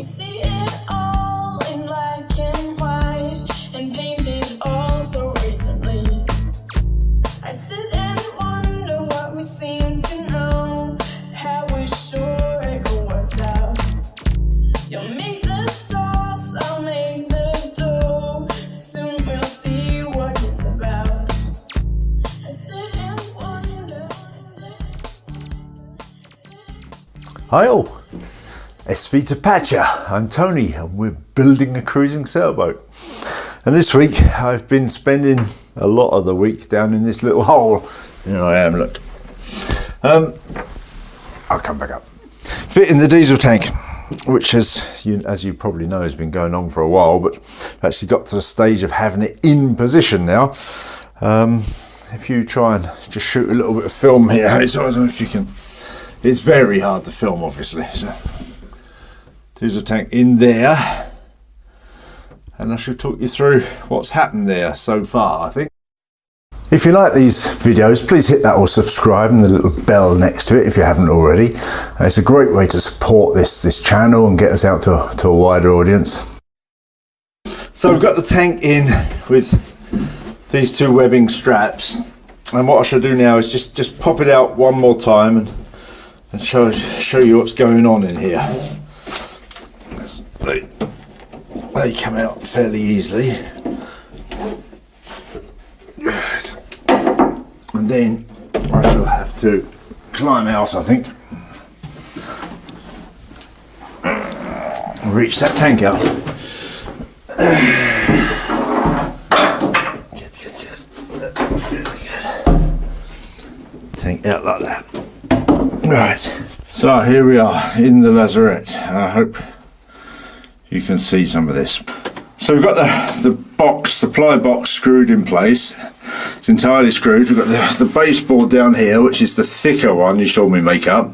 We see it all in black and white and painted all so reasonably. I sit and wonder what we seem to know, how we're sure it all works out. You'll make the sauce, I'll make the dough. Soon we'll see what it's about. I sit and wonder. Hi all, SV Tapatya. I'm Tony and we're building a cruising sailboat. And this week I've been spending a lot of the week down in this little hole. Here I am, look. I'll come back up. Fitting the diesel tank, which as you probably know has been going on for a while, but actually got to the stage of having it in position now. If you try and just shoot a little bit of film here, I don't know if you can. It's very hard to film, obviously. So diesel tank in there, and I should talk you through what's happened there so far, I think. If you like these videos, please hit that or subscribe and the little bell next to it if you haven't already. It's a great way to support this channel and get us out to a wider audience. So we've got the tank in with these two webbing straps, and what I shall do now is just pop it out one more time and show you what's going on in here. They come out fairly easily. And then I shall have to climb out, I think, and reach that tank out. Good. Fairly good. Tank out like that. Right, so here we are in the lazarette. I hope you can see some of this. So we've got the ply box screwed in place. It's entirely screwed. We've got the baseboard down here, which is the thicker one you saw me make up,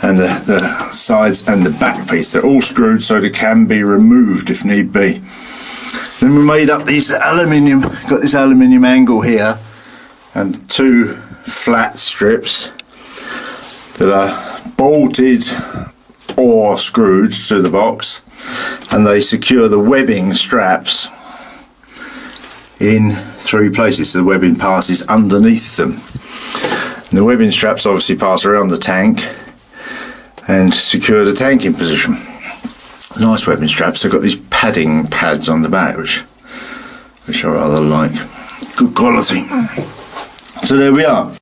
and the sides and the back piece, they're all screwed so they can be removed if need be. Then we made up these aluminium, got this aluminium angle here and two flat strips that are bolted or screwed to the box, and they secure the webbing straps in three places, so the webbing passes underneath them. And the webbing straps obviously pass around the tank and secure the tank in position. Nice webbing straps. They've got these padding pads on the back, which I rather like. Good quality. So there we are.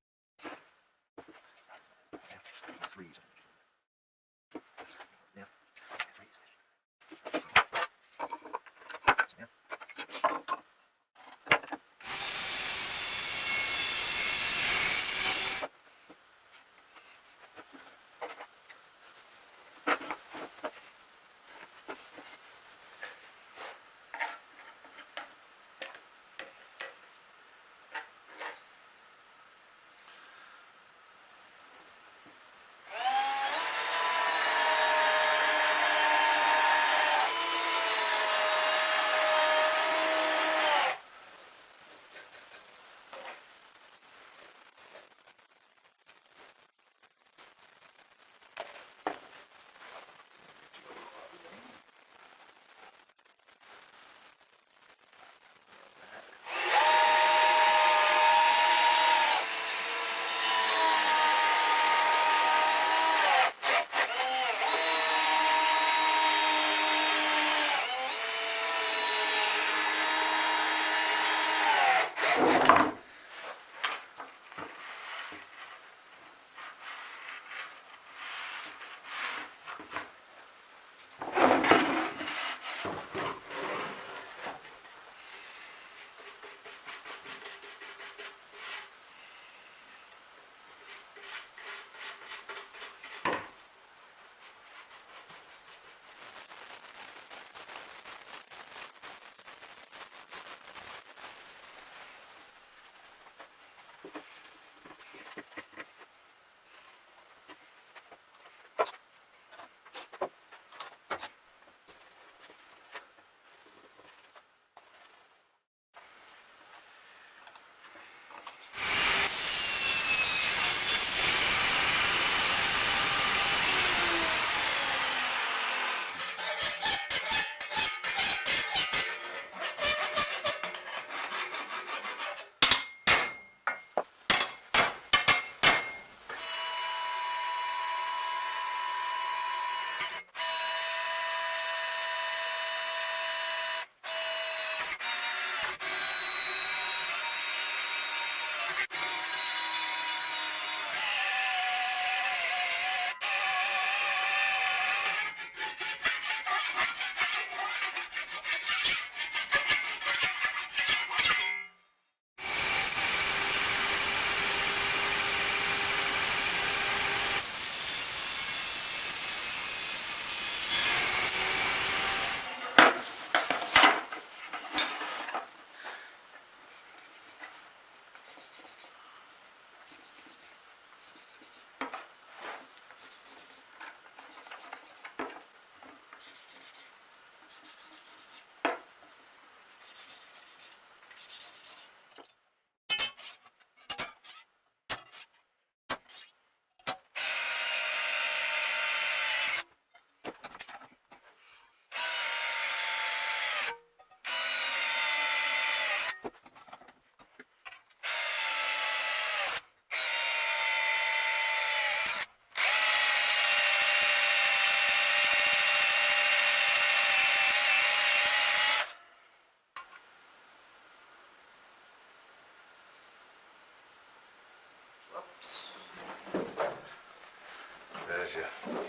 There's your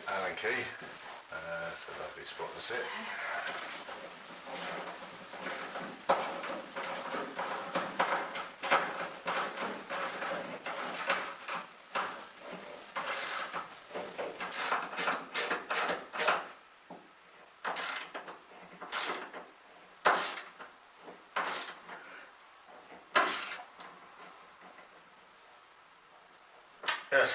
Allen key. It's a lovely spot to sit. Yes.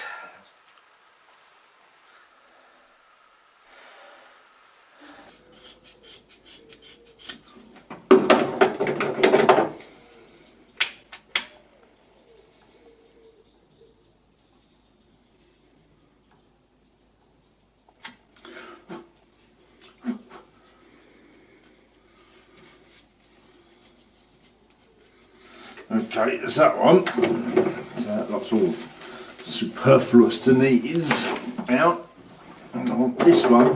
Okay, there's that one. So that lot's all superfluous to needs out. And I want this one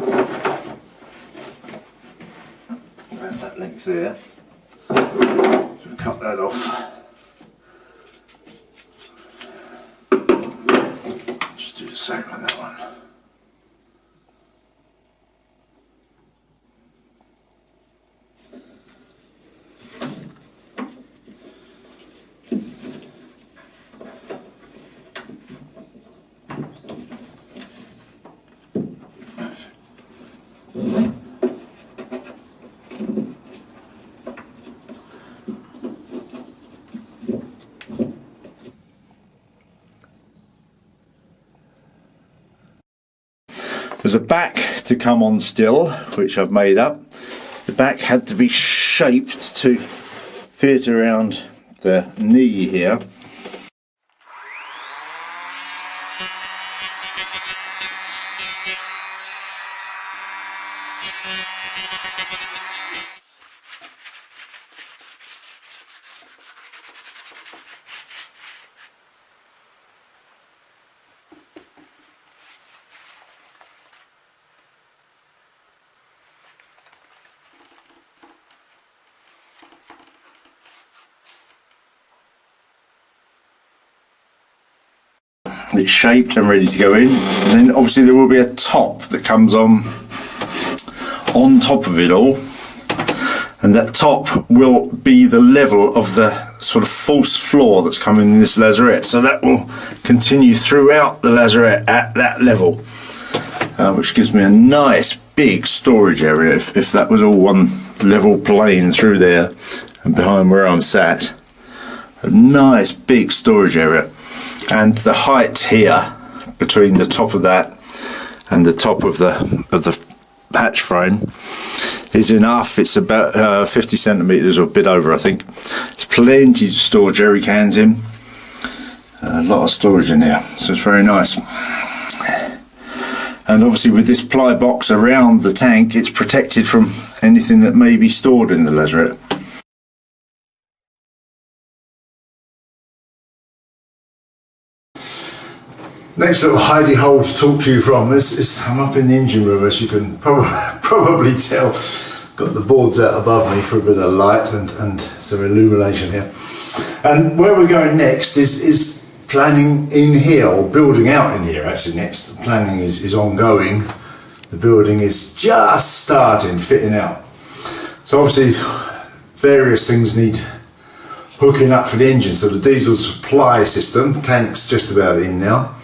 about that length there. So cut that off. Just do the same on that one. There's a back to come on still, which I've made up. The back had to be shaped to fit around the knee here. It's shaped and ready to go in, and then obviously there will be a top that comes on top of it all, and that top will be the level of the sort of false floor that's coming in this lazarette, so that will continue throughout the lazarette at that level, which gives me a nice big storage area if that was all one level plane through there and behind where I'm sat. A nice big storage area. And the height here between the top of that and the top of the hatch frame is enough. It's about 50 centimetres or a bit over, I think. It's plenty to store jerry cans in. A lot of storage in here, so it's very nice. And obviously with this ply box around the tank, it's protected from anything that may be stored in the lazarette. strange little hidey hole to talk to you from. I'm up in the engine room, as you can probably tell. Got the boards out above me for a bit of light and some illumination here. And where we're going next is planning in here, or building out in here actually next. The planning is ongoing. The building is just starting, fitting out. So obviously various things need hooking up for the engine. So the diesel supply system, the tank's just about in now.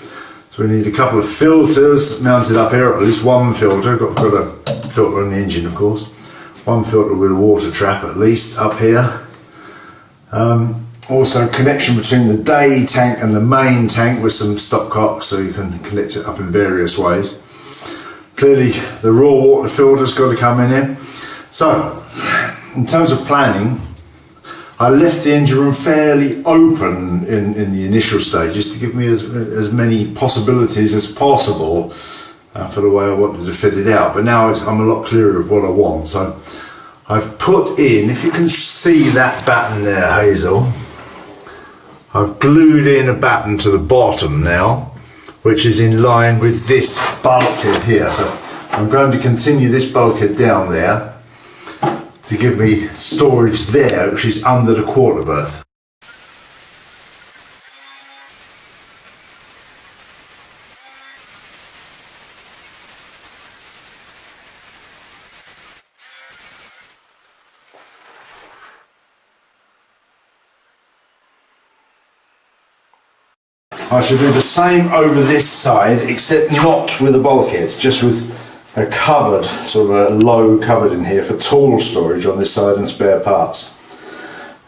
So we need a couple of filters mounted up here, or at least one filter. Got a filter on the engine, of course. One filter with a water trap at least up here. Also connection between the day tank and the main tank with some stopcocks, so you can connect it up in various ways. Clearly the raw water filter's got to come in here. So in terms of planning, I left the engine room fairly open in the initial stages to give me as many possibilities as possible for the way I wanted to fit it out. But now I'm a lot clearer of what I want. So I've put in, if you can see that batten there, Hazel, I've glued in a batten to the bottom now, which is in line with this bulkhead here. So I'm going to continue this bulkhead down there to give me storage there, which is under the quarter berth. I should do the same over this side, except not with a bulkhead, just with a cupboard, sort of a low cupboard in here for tool storage on this side and spare parts.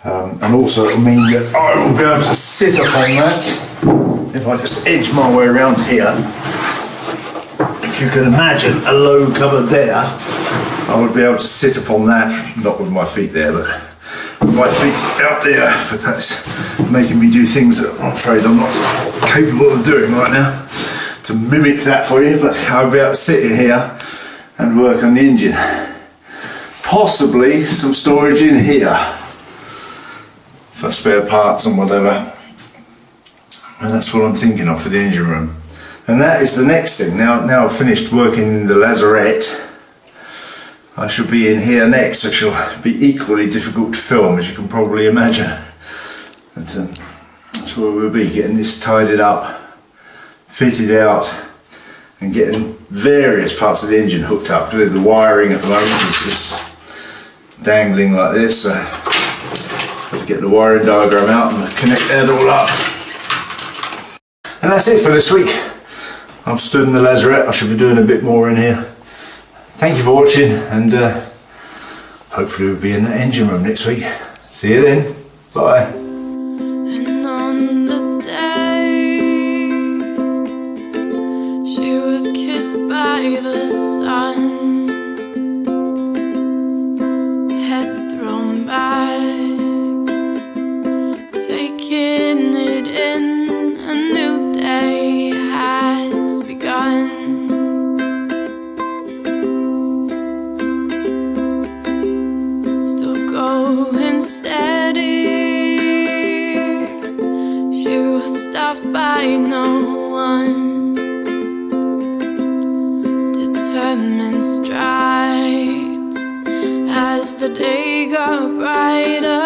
And also it'll mean that I will be able to sit upon that if I just edge my way around here. If you can imagine a low cupboard there, I would be able to sit upon that, not with my feet there, but with my feet out there. But that's making me do things that I'm afraid I'm not capable of doing right now to mimic that for you, but I'll be able to sit in here and work on the engine. Possibly some storage in here for spare parts and whatever. And that's what I'm thinking of for the engine room. And that is the next thing. Now I've finished working in the lazarette, I shall be in here next, which will be equally difficult to film, as you can probably imagine. But that's where we'll be, getting this tidied up, fitted out, and getting various parts of the engine hooked up. The wiring at the moment is just dangling like this. So got to get the wiring diagram out and connect that all up. And that's it for this week. I'm stood in the lazarette. I should be doing a bit more in here. Thank you for watching, and hopefully we'll be in the engine room next week. See you then. Bye. And on the day she was kissed by the sun, head thrown back, taking it in, a new day has begun. Going steady, she was stopped by no one. Determined strides as the day got brighter.